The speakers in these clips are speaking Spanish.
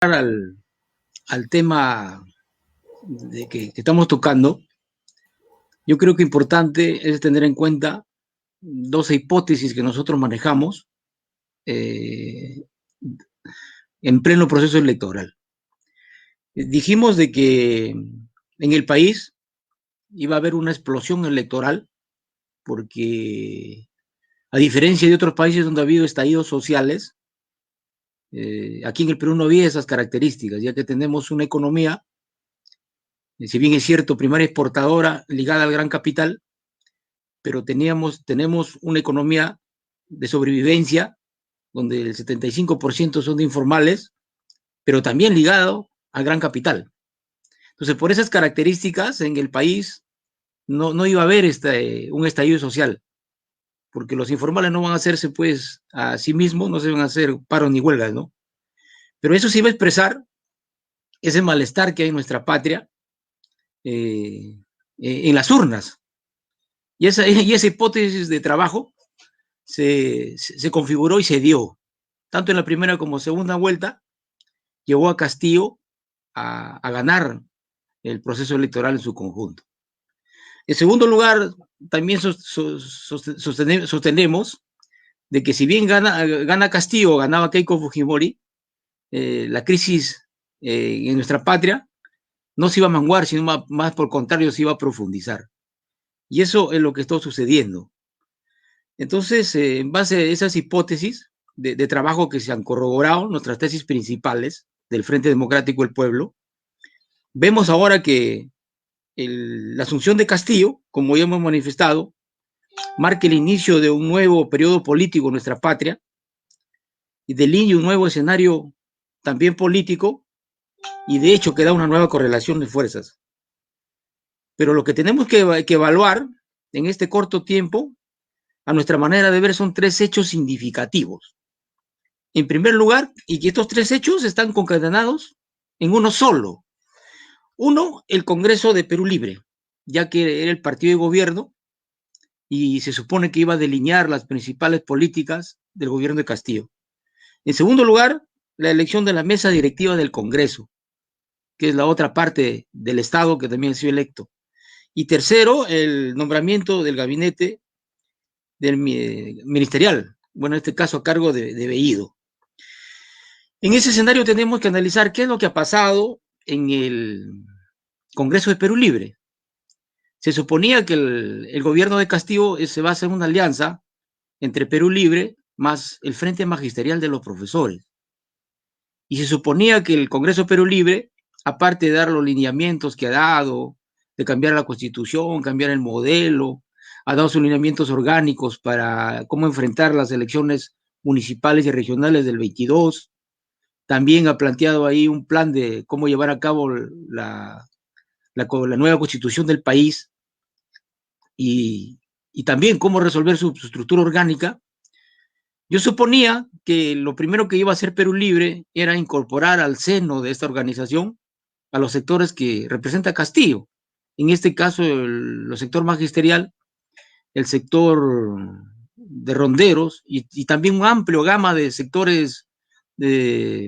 al tema que estamos tocando, yo creo que importante es tener en cuenta dos hipótesis que nosotros manejamos en pleno proceso electoral. Dijimos de que en el país iba a haber una explosión electoral porque, a diferencia de otros países donde ha habido estallidos sociales, aquí en el Perú no había esas características, ya que tenemos una economía, si bien es cierto, primaria exportadora ligada al gran capital, pero tenemos una economía de sobrevivencia, donde el 75% son de informales, pero también ligado al gran capital. Entonces, por esas características, en el país no iba a haber un estallido social, porque los informales no van a hacerse, pues, a sí mismos, no se van a hacer paros ni huelgas, ¿no? Pero eso sí va a expresar ese malestar que hay en nuestra patria en las urnas. Y esa hipótesis de trabajo se configuró y se dio, tanto en la primera como segunda vuelta, llevó a Castillo a ganar el proceso electoral en su conjunto. En segundo lugar, también sostenemos de que si bien gana Castillo, ganaba Keiko Fujimori, la crisis en nuestra patria no se iba a menguar, sino más por contrario se iba a profundizar. Y eso es lo que está sucediendo. Entonces, en base a esas hipótesis de trabajo que se han corroborado, nuestras tesis principales del Frente Democrático del Pueblo, vemos ahora que la asunción de Castillo, como ya hemos manifestado, marca el inicio de un nuevo periodo político en nuestra patria y delinea un nuevo escenario también político y de hecho que da una nueva correlación de fuerzas. Pero lo que tenemos que evaluar en este corto tiempo, a nuestra manera de ver, son tres hechos significativos. En primer lugar, y que estos tres hechos están concatenados en uno solo. Uno, el Congreso de Perú Libre, ya que era el partido de gobierno y se supone que iba a delinear las principales políticas del gobierno de Castillo. En segundo lugar, la elección de la mesa directiva del Congreso, que es la otra parte del Estado que también ha sido electo. Y tercero, el nombramiento del gabinete del ministerial, bueno, en este caso a cargo de Bellido. En ese escenario tenemos que analizar qué es lo que ha pasado en el Congreso de Perú Libre. Se suponía que el gobierno de Castillo se va a hacer una alianza entre Perú Libre más el Frente Magisterial de los Profesores. Y se suponía que el Congreso de Perú Libre, aparte de dar los lineamientos que ha dado, de cambiar la constitución, cambiar el modelo, ha dado sus lineamientos orgánicos para cómo enfrentar las elecciones municipales y regionales del 22. También ha planteado ahí un plan de cómo llevar a cabo la nueva constitución del país y también cómo resolver su estructura orgánica. Yo suponía que lo primero que iba a hacer Perú Libre era incorporar al seno de esta organización a los sectores que representa Castillo. En este caso, el sector magisterial, el sector de ronderos y también una amplia gama de sectores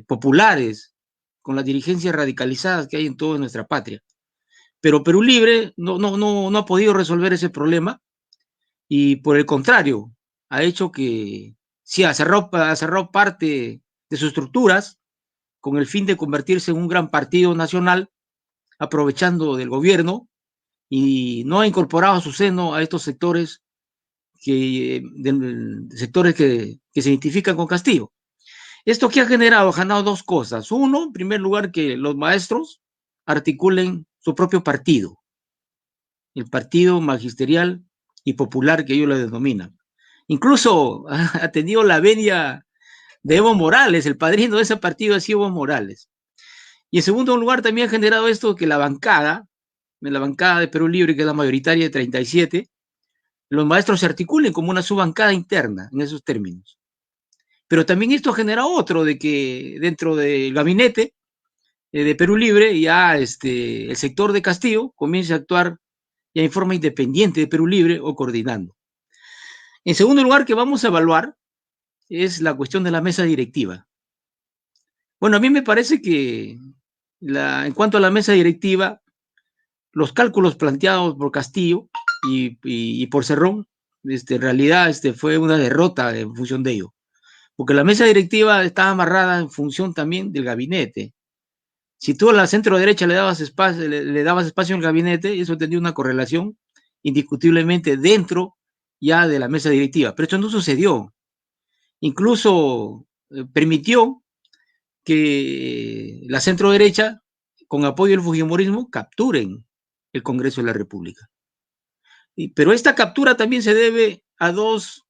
populares con las dirigencias radicalizadas que hay en toda nuestra patria. Pero Perú Libre no ha podido resolver ese problema y por el contrario, ha hecho que sí, ha cerrado parte de sus estructuras con el fin de convertirse en un gran partido nacional, aprovechando del gobierno y no ha incorporado a su seno a estos sectores sectores que se identifican con Castillo. ¿Esto qué ha generado? Ha generado dos cosas. Uno, en primer lugar, que los maestros articulen su propio partido, el partido magisterial y popular que ellos lo denominan. Incluso ha tenido la venia de Evo Morales, el padrino de ese partido ha sido Evo Morales. Y en segundo lugar también ha generado esto que la bancada de Perú Libre, que es la mayoritaria de 37, los maestros se articulen como una subbancada interna en esos términos. Pero también esto genera otro, de que dentro del gabinete de Perú Libre ya el sector de Castillo comience a actuar ya en forma independiente de Perú Libre o coordinando. En segundo lugar, que vamos a evaluar es la cuestión de la mesa directiva. Bueno, a mí me parece que en cuanto a la mesa directiva, los cálculos planteados por Castillo y por Cerrón, en realidad fue una derrota en función de ello, porque la mesa directiva estaba amarrada en función también del gabinete. Si tú a la centro derecha le dabas espacio al gabinete, eso tendría una correlación indiscutiblemente dentro ya de la mesa directiva. Pero esto no sucedió. Incluso permitió que la centro derecha, con apoyo del fujimorismo, capturen el Congreso de la República. Pero esta captura también se debe a dos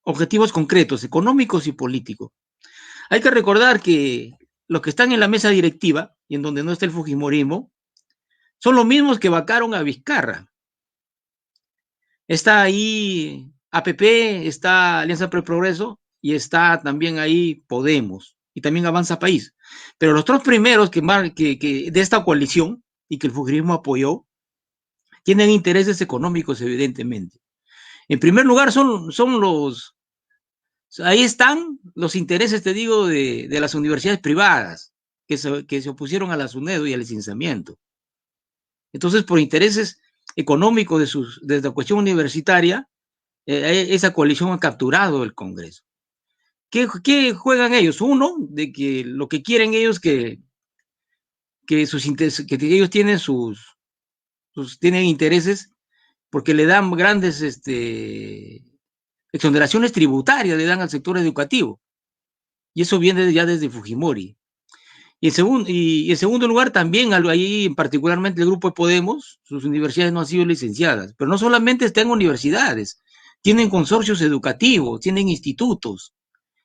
objetivos concretos, económicos y políticos. Hay que recordar que los que están en la mesa directiva, y en donde no está el fujimorismo, son los mismos que vacaron a Vizcarra. Está ahí APP, está Alianza por el Progreso y está también ahí Podemos y también Avanza País. Pero los tres primeros que de esta coalición y que el fujimorismo apoyó tienen intereses económicos, evidentemente. En primer lugar, ahí están los intereses, te digo, de las universidades privadas que se opusieron a la SUNEDO y al licenciamiento. Entonces, por intereses económicos de la cuestión universitaria, esa coalición ha capturado el Congreso. ¿Qué juegan ellos? Uno, de que lo que quieren ellos que ellos tienen tienen intereses porque le dan grandes exoneraciones tributarias, le dan al sector educativo. Y eso viene ya desde Fujimori. Y en segundo lugar, también ahí, particularmente el grupo de Podemos, sus universidades no han sido licenciadas, pero no solamente están en universidades, tienen consorcios educativos, tienen institutos,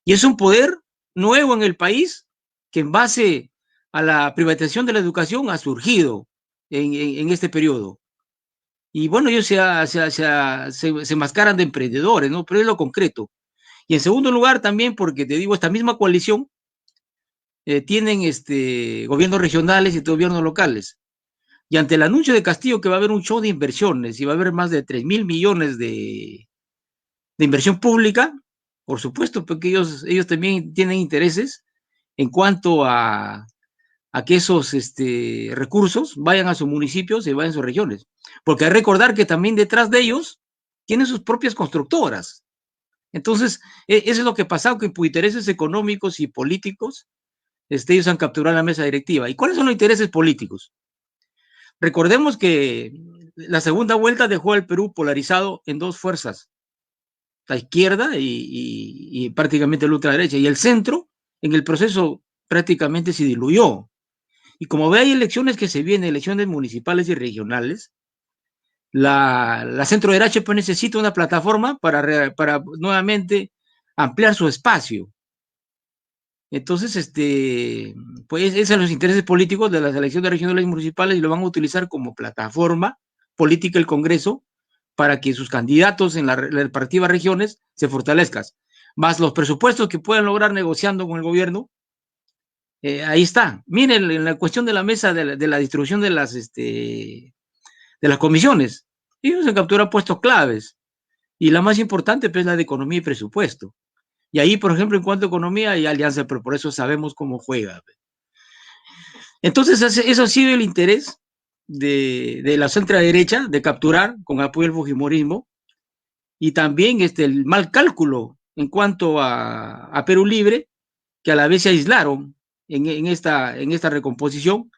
y es un poder nuevo en el país que en base a la privatización de la educación ha surgido en este periodo. Y bueno, ellos se mascaran de emprendedores, ¿no? Pero es lo concreto. Y en segundo lugar, también porque te digo, esta misma coalición tienen gobiernos regionales y gobiernos locales. Y ante el anuncio de Castillo que va a haber un show de inversiones y va a haber más de 3.000 millones de inversión pública, por supuesto, porque ellos también tienen intereses en cuanto a que esos recursos vayan a sus municipios y vayan a sus regiones. Porque hay que recordar que también detrás de ellos tienen sus propias constructoras. Entonces, eso es lo que pasa, que por intereses económicos y políticos, ellos han capturado la mesa directiva. ¿Y cuáles son los intereses políticos? Recordemos que la segunda vuelta dejó al Perú polarizado en dos fuerzas, la izquierda y prácticamente la ultraderecha, y el centro en el proceso prácticamente se diluyó. Y como ve, hay elecciones que se vienen, elecciones municipales y regionales, la centro derecha pues necesita una plataforma para nuevamente ampliar su espacio. Entonces, pues esos son los intereses políticos de las elecciones regionales y municipales y lo van a utilizar como plataforma política el Congreso para que sus candidatos en las respectivas regiones se fortalezcan. Más los presupuestos que puedan lograr negociando con el gobierno, ahí está. Miren, en la cuestión de la mesa de la distribución de las comisiones, ellos han capturado puestos claves y la más importante pues la de economía y presupuesto. Y ahí, por ejemplo, en cuanto a economía hay alianza, pero por eso sabemos cómo juega. Entonces, eso ha sido el interés de la centro derecha de capturar con apoyo del fujimorismo y también el mal cálculo en cuanto a Perú Libre, que a la vez se aislaron en esta recomposición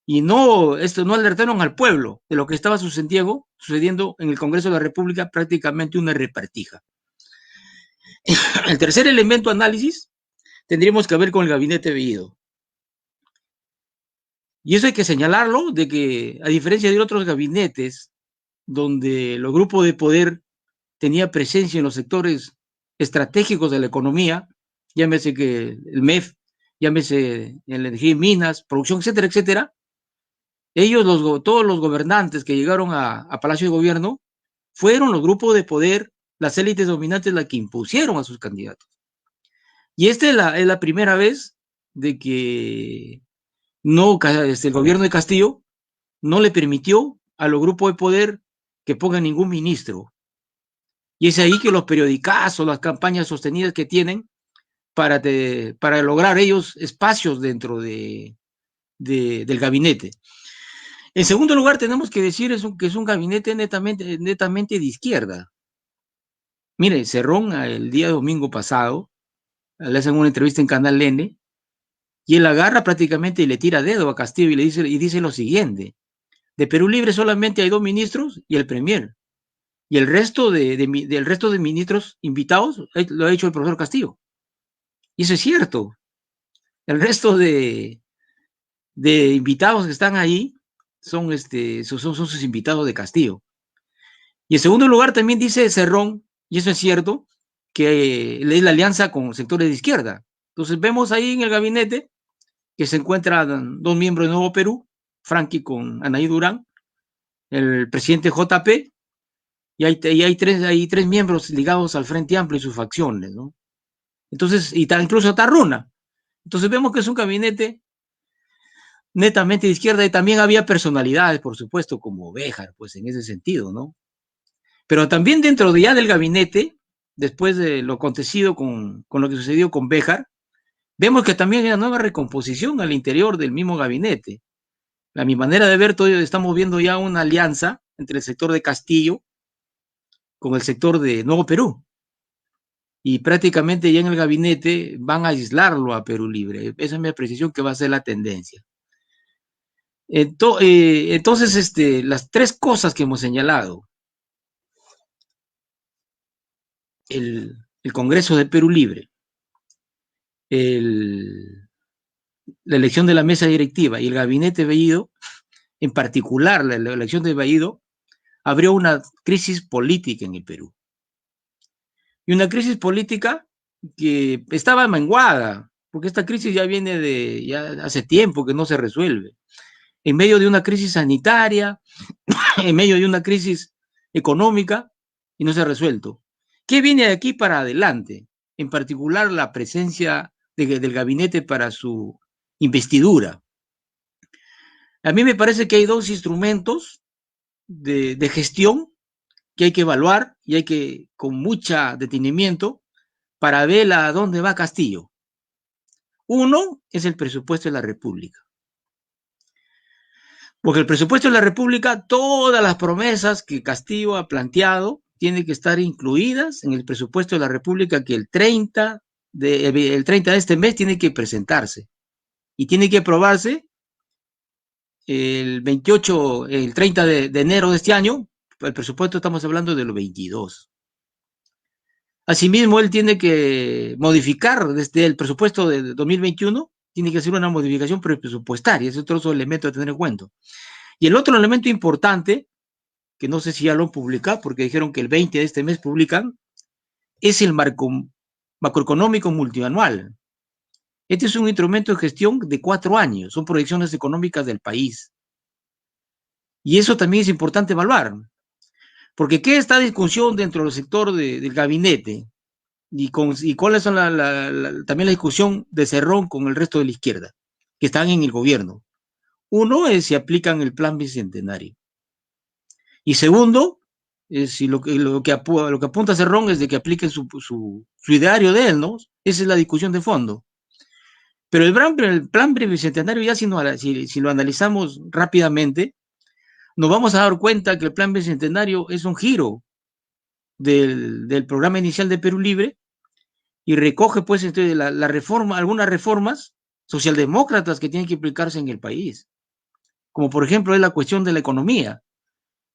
y no alertaron al pueblo de lo que estaba sucediendo en el Congreso de la República, prácticamente una repartija. El tercer elemento análisis tendríamos que ver con el gabinete Bellido. Y eso hay que señalarlo, de que a diferencia de otros gabinetes donde los grupos de poder tenían presencia en los sectores estratégicos de la economía, llámese que el MEF, llámese en la energía y minas, producción, etcétera, etcétera, todos los gobernantes que llegaron a Palacio de Gobierno fueron los grupos de poder, las élites dominantes, las que impusieron a sus candidatos. Y esta es la primera vez de que el gobierno de Castillo no le permitió a los grupos de poder que pongan ningún ministro. Y es ahí que los periodicazos, las campañas sostenidas que tienen, para lograr ellos espacios dentro del gabinete. En segundo lugar, tenemos que decir que es un gabinete netamente de izquierda. Mire, Cerrón el día domingo pasado, le hacen una entrevista en Canal N, y él agarra prácticamente y le tira dedo a Castillo y dice lo siguiente: de Perú Libre solamente hay 2 ministros y el premier, y el resto del resto de ministros invitados lo ha hecho el profesor Castillo. Y eso es cierto. El resto de invitados que están ahí son sus invitados de Castillo. Y en segundo lugar también dice Cerrón, y eso es cierto, que es la alianza con sectores de izquierda. Entonces vemos ahí en el gabinete que se encuentran 2 miembros de Nuevo Perú, Franqui con Anaí Durán, el presidente JP, y hay 3 miembros ligados al Frente Amplio y sus facciones, ¿no? Entonces, incluso está Runa. Entonces vemos que es un gabinete netamente de izquierda, y también había personalidades, por supuesto, como Béjar, pues en ese sentido, ¿no? Pero también dentro de ya del gabinete, después de lo acontecido con lo que sucedió con Béjar, vemos que también hay una nueva recomposición al interior del mismo gabinete. A mi manera de ver, todavía estamos viendo ya una alianza entre el sector de Castillo con el sector de Nuevo Perú. Y prácticamente ya en el gabinete van a aislarlo a Perú Libre. Esa es mi apreciación, que va a ser la tendencia. Entonces, las 3 cosas que hemos señalado: el Congreso de Perú Libre, la elección de la mesa directiva y el gabinete Bellido, en particular la elección de Bellido, abrió una crisis política en el Perú. Y una crisis política que estaba menguada, porque esta crisis ya viene ya hace tiempo que no se resuelve. En medio de una crisis sanitaria, en medio de una crisis económica, y no se ha resuelto. ¿Qué viene de aquí para adelante? En particular, la presencia del gabinete para su investidura. A mí me parece que hay 2 instrumentos de gestión que hay que evaluar, y hay que, con mucho detenimiento, para ver a dónde va Castillo. Uno es el presupuesto de la República. Porque el presupuesto de la República, todas las promesas que Castillo ha planteado tienen que estar incluidas en el presupuesto de la República, que el 30 de este mes tiene que presentarse. Y tiene que aprobarse el 30 de enero de este año. El presupuesto estamos hablando de los 22. Asimismo, él tiene que modificar desde el presupuesto de 2021, tiene que hacer una modificación presupuestaria. Ese es otro elemento a tener en cuenta. Y el otro elemento importante, que no sé si ya lo han publicado, porque dijeron que el 20 de este mes publican, es el marco macroeconómico multianual. Este es un instrumento de gestión de 4 años, son proyecciones económicas del país. Y eso también es importante evaluar, porque ¿qué está discusión dentro del sector del gabinete? Y cuáles son también la discusión de Cerrón con el resto de la izquierda, que están en el gobierno. Uno es si aplican el plan bicentenario. Y segundo, si lo que apunta Cerrón es de que apliquen su ideario de él, ¿no? Esa es la discusión de fondo. Pero el plan bicentenario, ya si lo analizamos rápidamente, nos vamos a dar cuenta que el plan bicentenario es un giro del programa inicial de Perú Libre, y recoge pues algunas reformas socialdemócratas que tienen que implicarse en el país, como por ejemplo es la cuestión de la economía.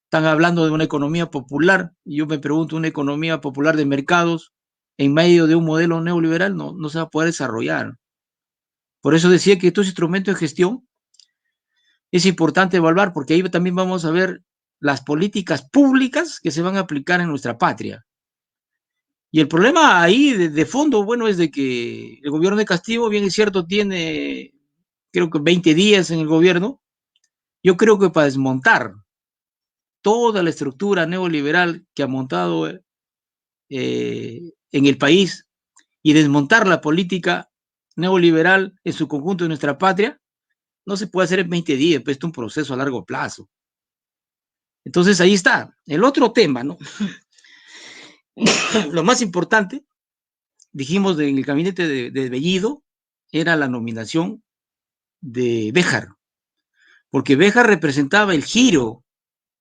Están hablando de una economía popular, y yo me pregunto, una economía popular de mercados en medio de un modelo neoliberal no se va a poder desarrollar. Por eso decía que estos instrumentos de gestión es importante evaluar, porque ahí también vamos a ver las políticas públicas que se van a aplicar en nuestra patria. Y el problema ahí de fondo, bueno, es de que el gobierno de Castillo, bien es cierto, tiene creo que 20 días en el gobierno. Yo creo que para desmontar toda la estructura neoliberal que ha montado en el país, y desmontar la política neoliberal en su conjunto en nuestra patria, no se puede hacer en 20 días, pues es un proceso a largo plazo. Entonces ahí está. El otro tema, ¿no? Lo más importante dijimos en el gabinete de Bellido, era la nominación de Béjar, porque Béjar representaba el giro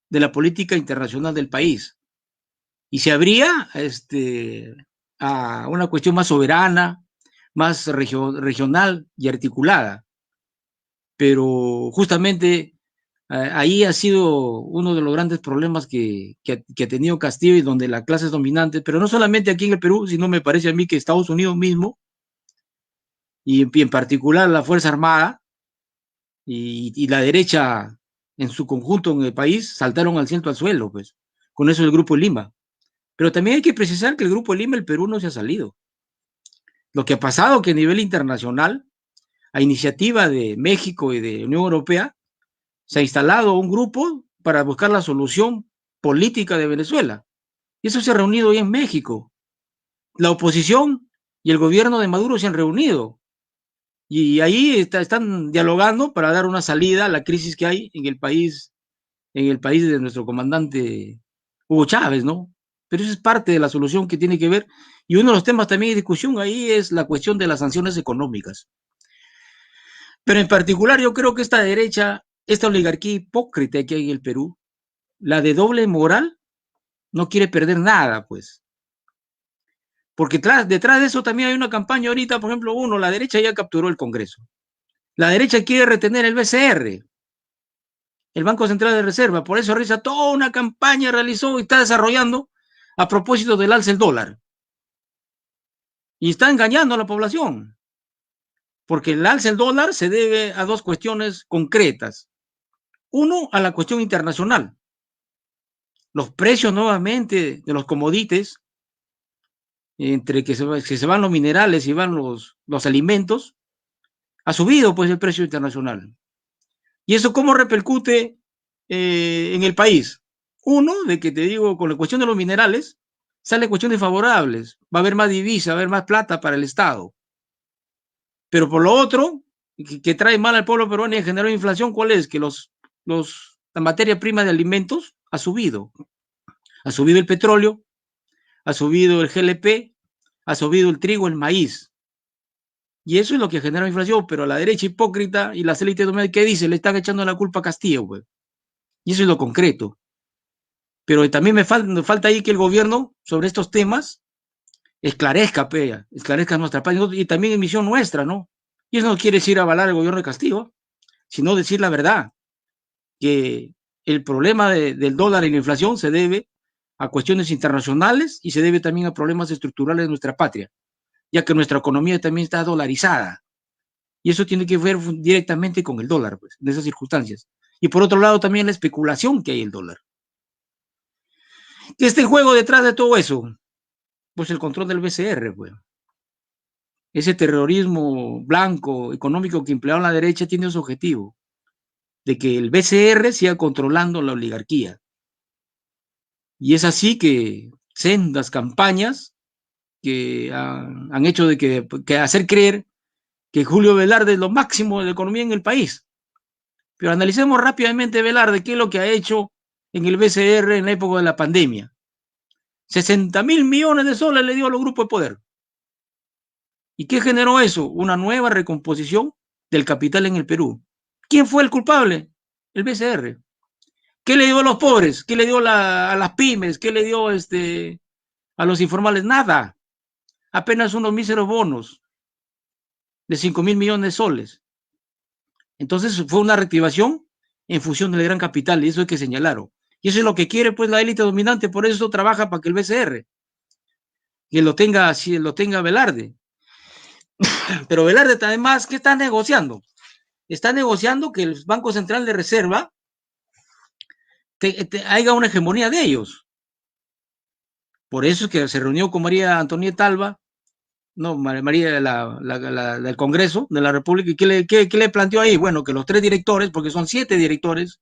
de la política internacional del país y se abría a una cuestión más soberana, más regional y articulada. Pero justamente ahí ha sido uno de los grandes problemas que ha tenido Castillo y donde la clase dominante, pero no solamente aquí en el Perú, sino me parece a mí que Estados Unidos mismo, y en particular la Fuerza Armada y la derecha en su conjunto en el país, saltaron al cielo al suelo, pues, con eso el Grupo de Lima. Pero también hay que precisar que el Grupo de Lima, el Perú no se ha salido. Lo que ha pasado que a nivel internacional, a iniciativa de México y de Unión Europea, se ha instalado un grupo para buscar la solución política de Venezuela. Y eso se ha reunido hoy en México. La oposición y el gobierno de Maduro se han reunido. Y ahí están dialogando para dar una salida a la crisis que hay en el país de nuestro comandante Hugo Chávez, ¿no? Pero eso es parte de la solución que tiene que ver. Y uno de los temas también de discusión ahí es la cuestión de las sanciones económicas. Pero en particular yo creo que esta derecha, esta oligarquía hipócrita que hay en el Perú, la de doble moral, no quiere perder nada, pues. Porque detrás de eso también hay una campaña ahorita, por ejemplo, la derecha ya capturó el Congreso. La derecha quiere retener el BCR, el Banco Central de Reserva. Por eso realiza toda una campaña, realizó y está desarrollando a propósito del alza del dólar. Y está engañando a la población. Porque el alza del dólar se debe a dos cuestiones concretas. Uno, a la cuestión internacional. Los precios nuevamente de los commodities, entre que se van los minerales y van los alimentos, ha subido pues el precio internacional. ¿Y eso cómo repercute en el país? Uno, de que te digo, con la cuestión de los minerales, sale cuestiones favorables, va a haber más divisa, va a haber más plata para el Estado. Pero por lo otro, que trae mal al pueblo peruano y generó inflación, ¿cuál es? Que la materia prima de alimentos ha subido. Ha subido el petróleo, ha subido el GLP, ha subido el trigo, el maíz. Y eso es lo que genera inflación, pero la derecha hipócrita y las élites dominantes, ¿qué dice? Le están echando la culpa a Castillo, pues. Y eso es lo concreto. Pero también me falta ahí que el gobierno, sobre estos temas, esclarezca nuestra paz, y también es misión nuestra, ¿no? Y eso no quiere decir avalar el gobierno de Castillo, sino decir la verdad, que el problema del dólar y la inflación se debe a cuestiones internacionales y se debe también a problemas estructurales de nuestra patria, ya que nuestra economía también está dolarizada. Y eso tiene que ver directamente con el dólar, pues, en esas circunstancias. Y por otro lado, también la especulación que hay el dólar. ¿Qué está en juego detrás de todo eso? Pues el control del BCR, pues. Ese terrorismo blanco, económico que emplearon la derecha tiene su objetivo, de que el BCR siga controlando la oligarquía. Y es así que sendas campañas que han hecho de que hacer creer que Julio Velarde es lo máximo de la economía en el país. Pero analicemos rápidamente Velarde, qué es lo que ha hecho en el BCR en la época de la pandemia. 60.000 millones de soles le dio a los grupos de poder. ¿Y qué generó eso? Una nueva recomposición del capital en el Perú. ¿Quién fue el culpable? El BCR. ¿Qué le dio a los pobres? ¿Qué le dio a las pymes? ¿Qué le dio a los informales? Nada. Apenas unos míseros bonos de 5.000 millones de soles. Entonces fue una reactivación en función del gran capital, y eso hay que señalarlo. Y eso es lo que quiere pues la élite dominante, por eso trabaja para que el BCR que lo tenga Velarde. Pero Velarde además, ¿qué está negociando? Está negociando que el Banco Central de Reserva haya una hegemonía de ellos. Por eso es que se reunió con María Antonieta Alba, no, María del Congreso de la República, y ¿qué le planteó ahí? Bueno, que los 3 directores, porque son 7 directores,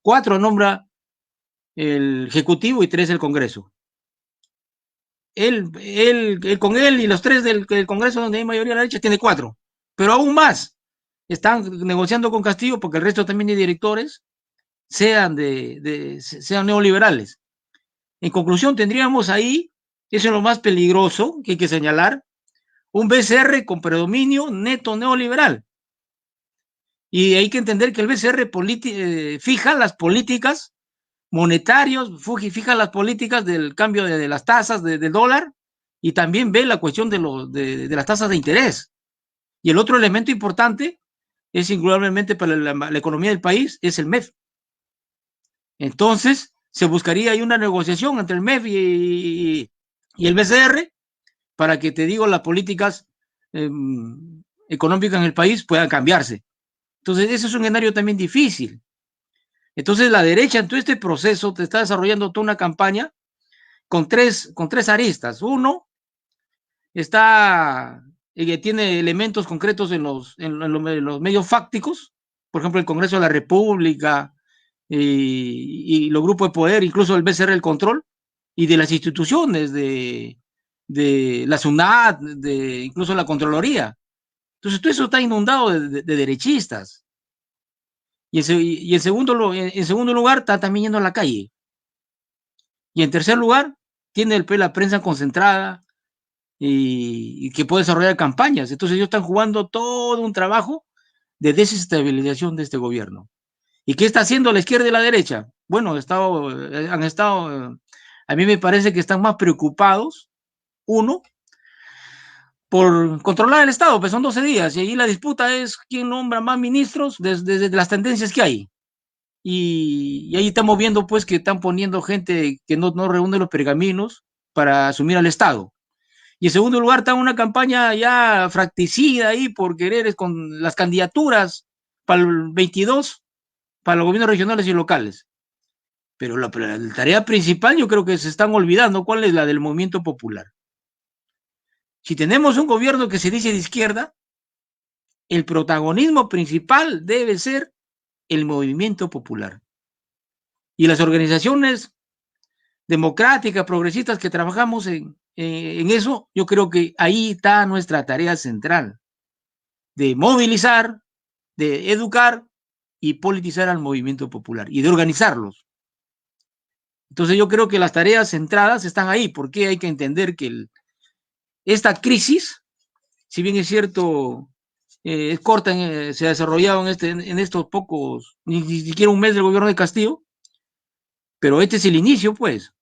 4 nombra el Ejecutivo y 3 el Congreso. Con él y los 3 del Congreso, donde hay mayoría de la derecha, tiene 4. Pero aún más, están negociando con Castillo porque el resto también de directores sean neoliberales. En conclusión, tendríamos ahí, eso es lo más peligroso que hay que señalar, un BCR con predominio neto neoliberal. Y hay que entender que el BCR fija las políticas monetarias, fija las políticas del cambio de las tasas del dólar y también ve la cuestión de las tasas de interés. Y el otro elemento importante es indudablemente para la economía del país, es el MEF. Entonces, se buscaría ahí una negociación entre el MEF y el BCR para que, te digo, las políticas económicas en el país puedan cambiarse. Entonces, ese es un escenario también difícil. Entonces, la derecha en todo este proceso te está desarrollando toda una campaña con tres aristas. Uno, tiene elementos concretos en los medios fácticos, por ejemplo, el Congreso de la República y los grupos de poder, incluso el BCR del control, y de las instituciones, de la SUNAT, incluso la Contraloría. Entonces, todo eso está inundado de derechistas. Y en segundo lugar, está también yendo a la calle. Y en tercer lugar, tiene la prensa concentrada y que puede desarrollar campañas. Entonces, ellos están jugando todo un trabajo de desestabilización de este gobierno. ¿Y qué está haciendo la izquierda y la derecha? Bueno, a mí me parece que están más preocupados, uno, por controlar el Estado, pues son 12 días, y ahí la disputa es quién nombra más ministros desde las tendencias que hay. Y ahí estamos viendo pues que están poniendo gente que no reúne los pergaminos para asumir al Estado. Y en segundo lugar está una campaña ya fracticida ahí por querer con las candidaturas para el 22, para los gobiernos regionales y locales. Pero la tarea principal yo creo que se están olvidando, ¿cuál es la del movimiento popular? Si tenemos un gobierno que se dice de izquierda, el protagonismo principal debe ser el movimiento popular. Y las organizaciones democráticas, progresistas que trabajamos en eso, yo creo que ahí está nuestra tarea central, de movilizar, de educar y politizar al movimiento popular y de organizarlos. Entonces yo creo que las tareas centradas están ahí, porque hay que entender que esta crisis, si bien es cierto, es corta, se ha desarrollado en estos pocos, ni siquiera un mes del gobierno de Castillo, pero este es el inicio, pues.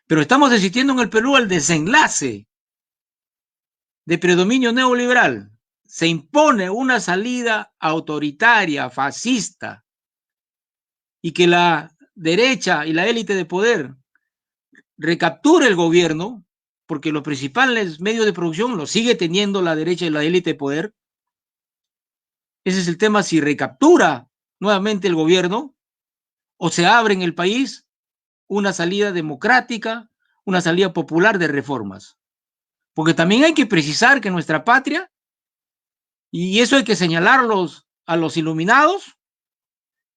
Pero estamos asistiendo en el Perú al desenlace de predominio neoliberal. Se impone una salida autoritaria, fascista, y que la derecha y la élite de poder recapture el gobierno, porque los principales medios de producción los sigue teniendo la derecha y la élite de poder. Ese es el tema, si recaptura nuevamente el gobierno o se abre en el país una salida democrática, una salida popular de reformas. Porque también hay que precisar que nuestra patria, y eso hay que señalarlos a los iluminados,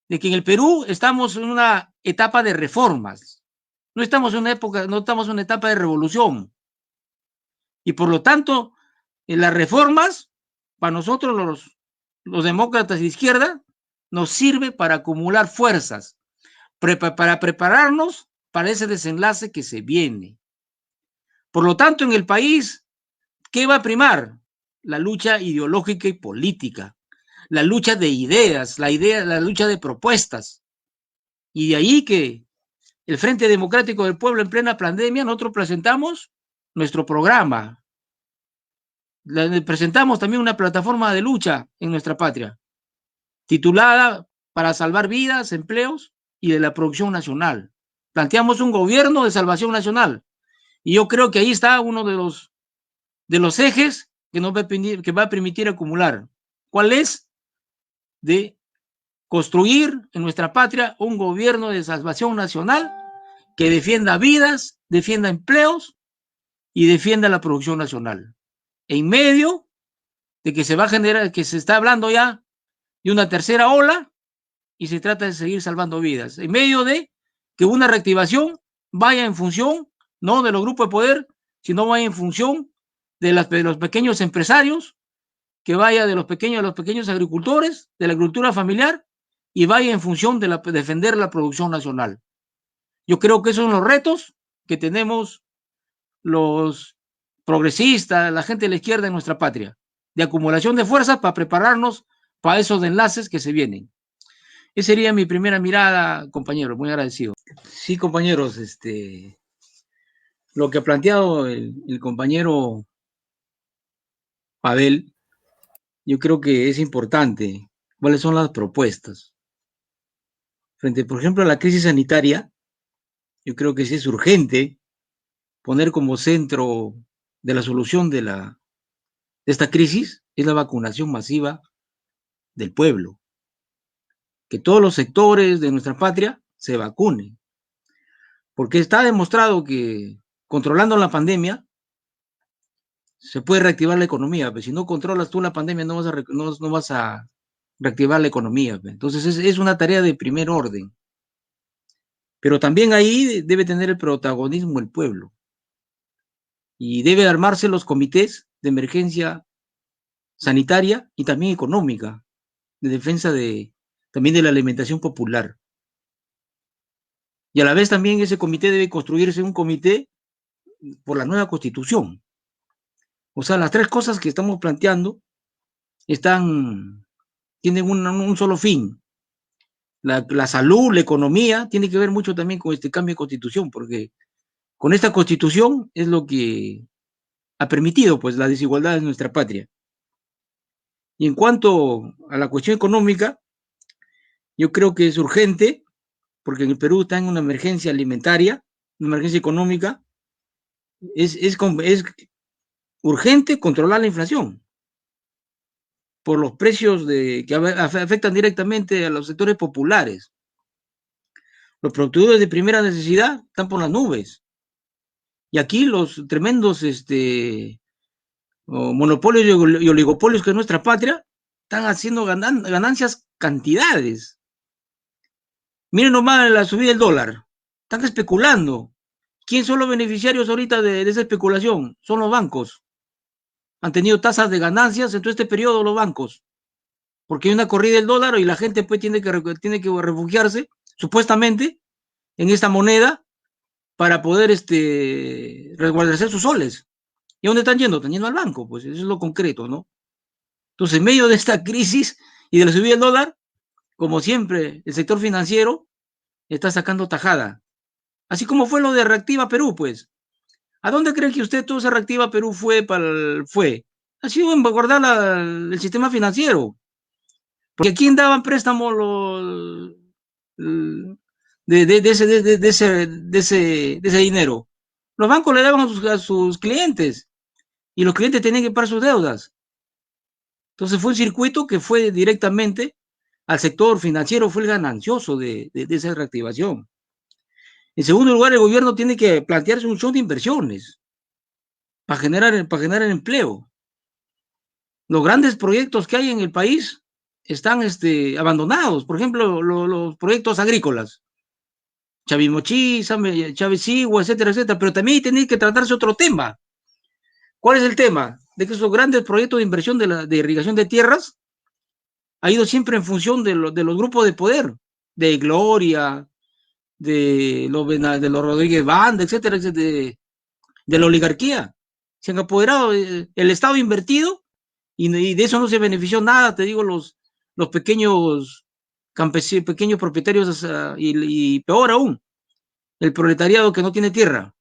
de que en el Perú estamos en una etapa de reformas. No estamos en una etapa de revolución. Y por lo tanto, en las reformas, para nosotros los demócratas de izquierda, nos sirve para acumular fuerzas, para prepararnos para ese desenlace que se viene. Por lo tanto, en el país, ¿qué va a primar? La lucha ideológica y política, la lucha de ideas, la lucha de propuestas. Y de ahí que el Frente Democrático del Pueblo en plena pandemia, nosotros presentamos nuestro programa. Presentamos también una plataforma de lucha en nuestra patria, titulada Para salvar vidas, empleos y de la producción nacional. Planteamos un gobierno de salvación nacional. Y yo creo que ahí está uno de los ejes que va a permitir acumular. ¿Cuál es? De construir en nuestra patria un gobierno de salvación nacional que defienda vidas, defienda empleos y defienda la producción nacional. En medio de que se va a generar, que se está hablando ya de una tercera ola y se trata de seguir salvando vidas. En medio de que una reactivación vaya en función no de los grupos de poder, sino vaya en función de los pequeños empresarios, que vaya de los pequeños agricultores, de la agricultura familiar, y vaya en función de defender la producción nacional. Yo creo que esos son los retos que tenemos los progresista, la gente de la izquierda en nuestra patria, de acumulación de fuerzas para prepararnos para esos enlaces que se vienen. Esa sería mi primera mirada, compañero, muy agradecido. Sí, compañeros, lo que ha planteado el compañero Pavel, yo creo que es importante. ¿Cuáles son las propuestas? Frente, por ejemplo, a la crisis sanitaria, yo creo que sí es urgente poner como centro de la solución de esta crisis es la vacunación masiva del pueblo. Que todos los sectores de nuestra patria se vacunen. Porque está demostrado que controlando la pandemia se puede reactivar la economía. Pero si no controlas tú la pandemia, no vas a reactivar la economía. Entonces es una tarea de primer orden. Pero también ahí debe tener el protagonismo el pueblo. Y debe armarse los comités de emergencia sanitaria y también económica, de defensa también de la alimentación popular. Y a la vez también ese comité debe construirse un comité por la nueva constitución. O sea, las tres cosas que estamos planteando tienen un solo fin. La salud, la economía, tiene que ver mucho también con este cambio de constitución, porque con esta constitución es lo que ha permitido pues la desigualdad en nuestra patria. Y en cuanto a la cuestión económica, yo creo que es urgente, porque en el Perú está en una emergencia alimentaria, una emergencia económica, es urgente controlar la inflación por los precios que afectan directamente a los sectores populares. Los productores de primera necesidad están por las nubes. Y aquí los tremendos monopolios y oligopolios que es nuestra patria están haciendo ganancias cantidades. Miren nomás la subida del dólar. Están especulando. ¿Quién son los beneficiarios ahorita de esa especulación? Son los bancos. Han tenido tasas de ganancias en todo este periodo los bancos. Porque hay una corrida del dólar y la gente pues tiene que refugiarse, supuestamente, en esta moneda para poder resguardarse sus soles. ¿Y a dónde están yendo? Están yendo al banco, pues eso es lo concreto, ¿no? Entonces, en medio de esta crisis y de la subida del dólar, como siempre, el sector financiero está sacando tajada. Así como fue lo de Reactiva Perú, pues. ¿A dónde cree que usted todo ese Reactiva Perú fue? Ha sido en guardar el sistema financiero. Porque ¿a quién daban préstamos de ese dinero? Los bancos le daban a sus clientes y los clientes tenían que pagar sus deudas. Entonces fue un circuito que fue directamente al sector financiero, fue el ganancioso de esa reactivación. En segundo lugar, el gobierno tiene que plantearse un show de inversiones para generar empleo. Los grandes proyectos que hay en el país están abandonados. Por ejemplo, los proyectos agrícolas. Chavimochí, Chavecigua, etcétera, etcétera. Pero también tiene que tratarse otro tema. ¿Cuál es el tema? De que esos grandes proyectos de inversión de irrigación de tierras ha ido siempre en función de los grupos de poder, de Gloria, de los Rodríguez Banda, etcétera, etcétera, de la oligarquía. Se han apoderado, el Estado ha invertido y de eso no se benefició nada, te digo, los pequeños campesinos, pequeños propietarios y peor aún, el proletariado que no tiene tierra.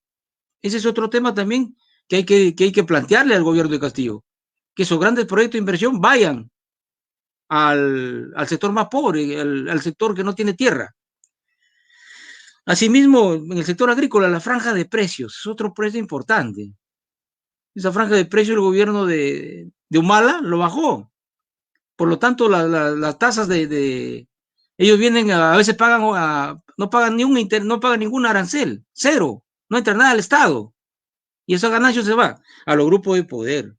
Ese es otro tema también que hay que plantearle al gobierno de Castillo, que esos grandes proyectos de inversión vayan al sector más pobre, al sector que no tiene tierra. Asimismo, en el sector agrícola, la franja de precios es otro precio importante. Esa franja de precios el gobierno de Humala lo bajó. Por lo tanto, las tasas ellos vienen, a veces no pagan no pagan ningún arancel, cero, no entra nada al Estado. Y esa ganancia se va a los grupos de poder.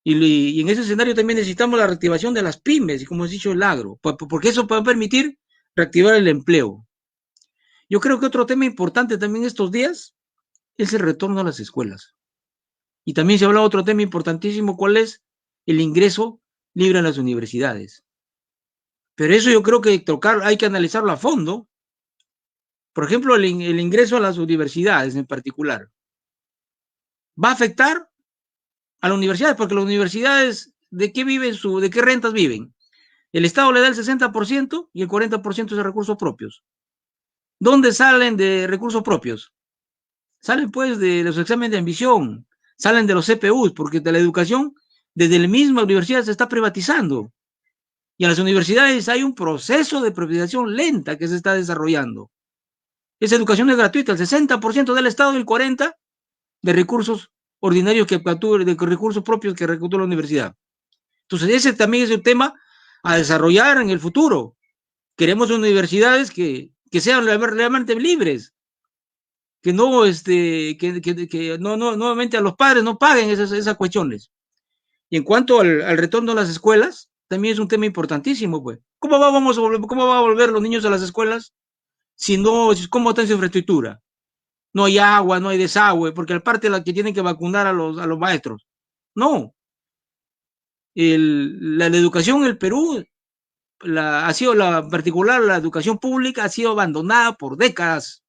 Y en ese escenario también necesitamos la reactivación de las pymes, y como has dicho, el agro, porque eso va a permitir reactivar el empleo. Yo creo que otro tema importante también estos días es el retorno a las escuelas. Y también se habla de otro tema importantísimo, ¿cuál es? El ingreso libre a las universidades. Pero eso yo creo que hay que analizarlo a fondo. Por ejemplo, el ingreso a las universidades en particular. va a afectar a las universidades, porque las universidades, ¿de qué viven de qué rentas viven? El Estado le da el 60% y el 40% es de recursos propios. ¿Dónde salen de recursos propios? Salen pues de los exámenes de admisión, salen de los CPUs, porque de la educación desde la misma universidad se está privatizando. Y en las universidades hay un proceso de privatización lenta que se está desarrollando. Esa educación es gratuita, el 60% del Estado y el 40% de recursos ordinarios de recursos propios que recauda la universidad. Entonces, ese también es un tema a desarrollar en el futuro. Queremos universidades que sean realmente libres, que no, que no, nuevamente a los padres no paguen esas cuestiones. Y en cuanto al retorno a las escuelas, también es un tema importantísimo, pues. ¿Cómo va a volver los niños a las escuelas si no, cómo está su infraestructura? No hay agua, no hay desagüe, porque aparte la que tienen que vacunar a los maestros. No. La educación en el Perú ha sido en particular la educación pública ha sido abandonada por décadas.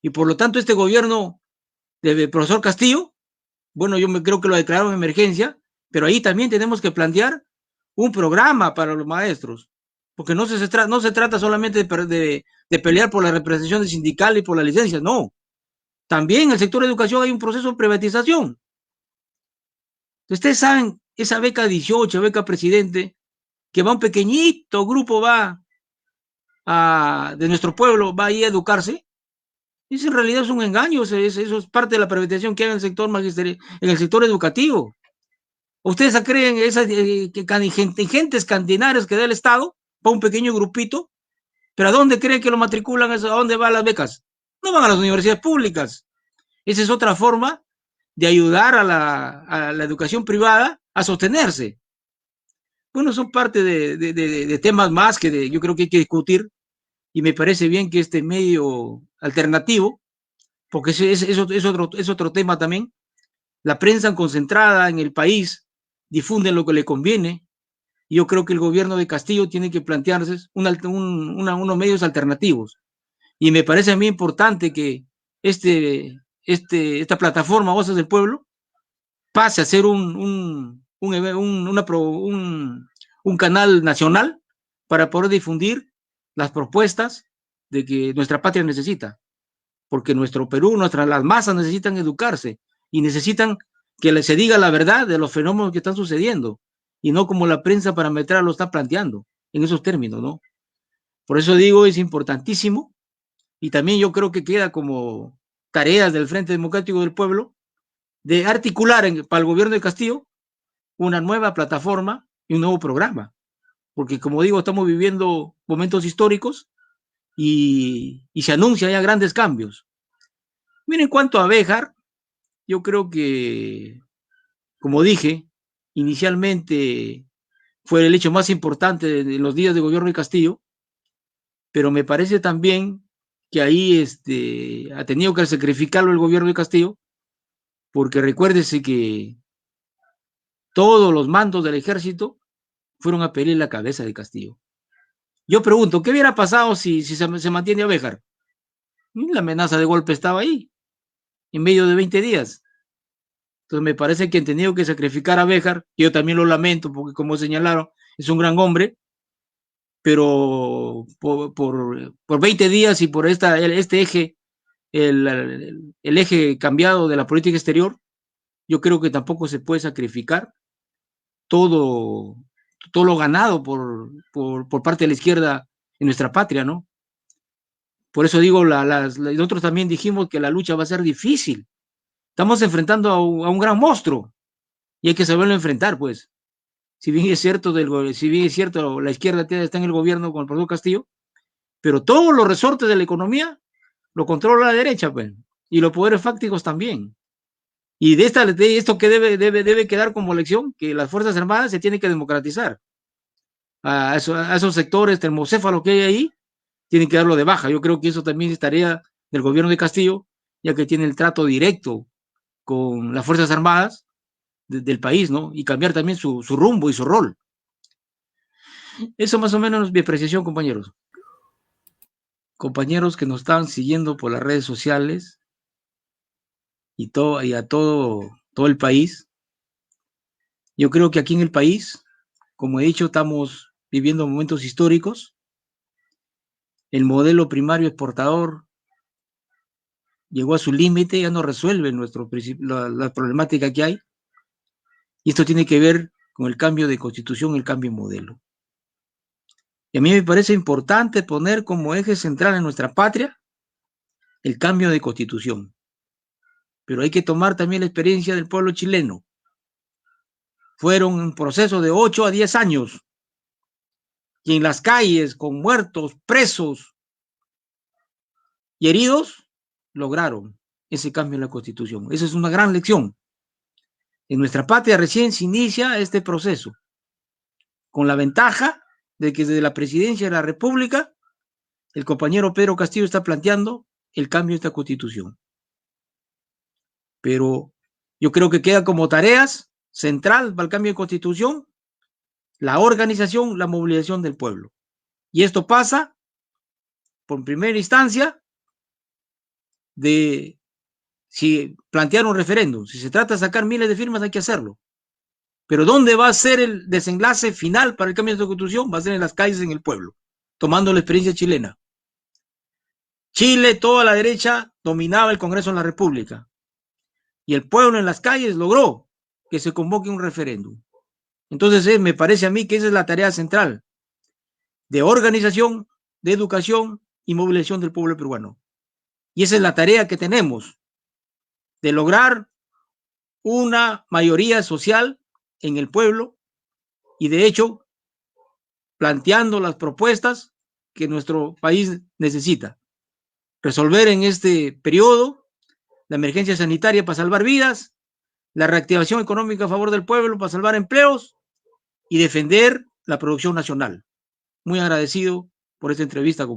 Y por lo tanto, este gobierno del profesor Castillo, bueno, creo que lo declararon en emergencia, pero ahí también tenemos que plantear un programa para los maestros, porque no se trata solamente de pelear por la representación sindical y por las licencias, no. También en el sector de educación hay un proceso de privatización. Ustedes saben, esa beca 18, beca presidente, que va un pequeñito grupo, de nuestro pueblo, va ahí a educarse, eso en realidad es un engaño, eso es parte de la privatización que hay en el sector magisterial, en el sector educativo. ¿Ustedes creen esas ingentes cantidades que da el Estado para un pequeño grupito? ¿Pero a dónde creen que lo matriculan? ¿A dónde van las becas? No van a las universidades públicas. Esa es otra forma de ayudar a la educación privada a sostenerse. Bueno, son parte de temas más que yo creo que hay que discutir y me parece bien que este medio alternativo, porque es otro tema también, la prensa concentrada en el país difunde lo que le conviene. Yo creo que el gobierno de Castillo tiene que plantearse unos medios alternativos. Y me parece a mí importante que esta plataforma Voces del Pueblo pase a ser un canal nacional para poder difundir las propuestas de que nuestra patria necesita. Porque nuestro Perú, las masas necesitan educarse y necesitan que se diga la verdad de los fenómenos que están sucediendo y no como la prensa parametral lo está planteando en esos términos, ¿no? Por eso digo, es importantísimo y también yo creo que queda como tareas del Frente Democrático del Pueblo de articular para el gobierno de Castillo una nueva plataforma y un nuevo programa, porque como digo, estamos viviendo momentos históricos y se anuncian ya grandes cambios. Miren, en cuanto a Béjar, yo creo que, como dije, inicialmente fue el hecho más importante de los días de gobierno de Castillo, pero me parece también que ahí ha tenido que sacrificarlo el gobierno de Castillo, porque recuérdese que todos los mandos del ejército fueron a pedir la cabeza de Castillo. Yo pregunto, ¿qué hubiera pasado si se mantiene a Béjar? La amenaza de golpe estaba ahí, en medio de 20 días. Entonces me parece que han tenido que sacrificar a Béjar, que yo también lo lamento, porque como señalaron, es un gran hombre, pero por 20 días y por este eje, el eje cambiado de la política exterior, yo creo que tampoco se puede sacrificar todo, todo lo ganado por parte de la izquierda en nuestra patria, ¿no? Por eso digo, nosotros también dijimos que la lucha va a ser difícil. Estamos enfrentando a un gran monstruo y hay que saberlo enfrentar, pues. Si bien es cierto, la izquierda está en el gobierno con el profesor Castillo, pero todos los resortes de la economía lo controla la derecha, pues, y los poderes fácticos también. Y de esto que debe quedar como lección, que las Fuerzas Armadas se tienen que democratizar. A esos sectores termocéfalos que hay ahí, tienen que darlo de baja. Yo creo que eso también es tarea del gobierno de Castillo, ya que tiene el trato directo con las Fuerzas Armadas del país, ¿no? Y cambiar también su rumbo y su rol. Eso más o menos es mi apreciación, compañeros. Compañeros que nos están siguiendo por las redes sociales, y a todo el país. Yo creo que aquí en el país, como he dicho, estamos viviendo momentos históricos. El modelo primario exportador llegó a su límite, ya no resuelve la problemática que hay. Y esto tiene que ver con el cambio de constitución, el cambio de modelo. Y a mí me parece importante poner como eje central en nuestra patria el cambio de constitución. Pero hay que tomar también la experiencia del pueblo chileno. Fueron un proceso de 8 a 10 años y en las calles, con muertos, presos y heridos, lograron ese cambio en la Constitución. Esa es una gran lección. En nuestra patria recién se inicia este proceso, con la ventaja de que desde la presidencia de la República, el compañero Pedro Castillo está planteando el cambio de esta Constitución. Pero yo creo que queda como tareas central para el cambio de Constitución la organización, la movilización del pueblo. Y esto pasa, por primera instancia, de si plantear un referéndum. Si se trata de sacar miles de firmas, hay que hacerlo. Pero ¿dónde va a ser el desenlace final para el cambio de constitución? Va a ser en las calles, en el pueblo, tomando la experiencia chilena. Chile, toda la derecha dominaba el Congreso de la República. Y el pueblo en las calles logró que se convoque un referéndum. Entonces, me parece a mí que esa es la tarea central de organización, de educación y movilización del pueblo peruano. Y esa es la tarea que tenemos, de lograr una mayoría social en el pueblo y, de hecho, planteando las propuestas que nuestro país necesita. Resolver en este periodo la emergencia sanitaria para salvar vidas, la reactivación económica a favor del pueblo para salvar empleos y defender la producción nacional. Muy agradecido por esta entrevista, compañero.